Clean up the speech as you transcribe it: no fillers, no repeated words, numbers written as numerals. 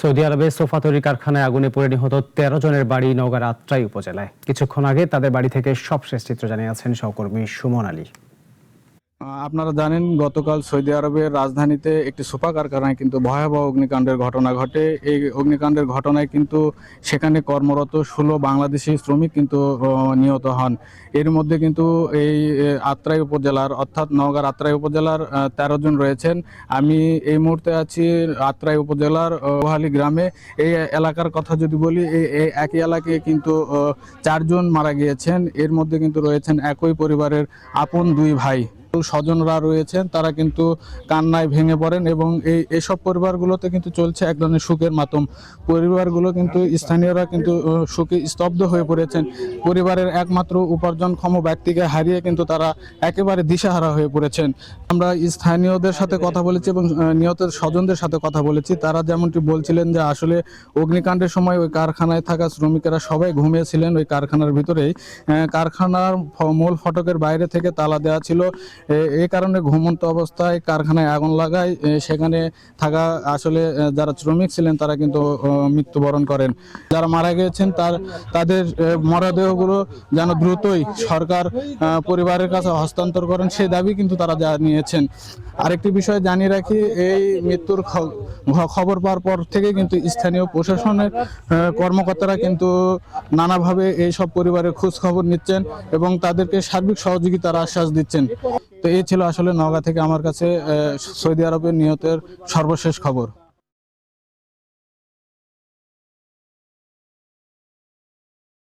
Saudi আরবে sofa তৈরি কারখানায় আগুনে পুড়ে নিহত ১৩ জনের বাড়ি নওগাঁর আত্রাই উপজেলায়। কিছুক্ষণ আগে তাদের বাড়ি থেকে সবশেষ চিত্র জানিয়েছেন সহকর্মী সুমন আলী। আপনারা জানেন গতকাল সৌদি আরবের রাজধানীতে একটি সোফা কারখানায় কিন্তু ভয়াবহ অগ্নিকাণ্ডের ঘটনা ঘটে। এই অগ্নিকাণ্ডের ঘটনায় কিন্তু সেখানে কর্মরত ১৬ বাংলাদেশি শ্রমিক কিন্তু নিহত হন। এর মধ্যে কিন্তু এই আত্রাই উপজেলার অর্থাৎ নওগাঁর আত্রাই উপজেলার ১৩ জন রয়েছেন। আমি এই মুহূর্তে আছি আত্রাই উপজেলার ওহালি গ্রামে। এই এলাকার কথা যদি বলি, এই একই এলাকায় কিন্তু ৪ জন মারা গিয়েছেন। এর মধ্যে কিন্তু রয়েছেন একই পরিবারের আপন ২ ভাই। স্বজনরা রয়েছেন, তারা কিন্তু কান্নায় ভেঙে পড়েন এবং এইসব পরিবারগুলোতে কিন্তু চলছে এক ধরনের শোকের মাতম। পরিবারগুলো কিন্তু স্থানীয়রা কিন্তু শোকে স্তব্ধ হয়ে পড়েছেন। পরিবারের একমাত্র উপার্জনক্ষম ব্যক্তিকে হারিয়ে কিন্তু তারা একেবারে দিশেহারা হয়ে পড়েছেন। আমরা স্থানীয়দের সাথে কথা বলেছি এবং নিহতের স্বজনদের সাথে কথা বলেছি। তারা যেমনটি বলছিলেন যে আসলে অগ্নিকাণ্ডের সময় ওই কারখানায় থাকা শ্রমিকেরা সবাই ঘুমিয়েছিলেন ওই কারখানার ভিতরেই। কারখানার মূল ফটকের বাইরে থেকে তালা দেওয়া ছিল। এই কারণে ঘুমন্ত অবস্থায় কারখানায় আগুন লাগায় সেখানে থাকা আসলে যারা শ্রমিক ছিলেন তারা কিন্তু মৃত্যুবরণ করেন। যারা মারা গিয়েছেন তাদের মরদেহগুলো যেন দ্রুতই সরকার পরিবারের কাছে হস্তান্তর করেন সেই দাবি কিন্তু তারা জানিয়েছেন। আরেকটি বিষয় জানিয়ে রাখি, এই মৃত্যুর খবর পাওয়ার পর থেকে কিন্তু স্থানীয় প্রশাসনের কর্মকর্তারা কিন্তু নানাভাবে এই সব পরিবারের খোঁজ খবর নিচ্ছেন এবং তাদেরকে সার্বিক সহযোগিতার আশ্বাস দিচ্ছেন। তো এই ছিল আসলে নওগাঁ থেকে আমার কাছে সৌদি আরবের নিহতের সর্বশেষ খবর।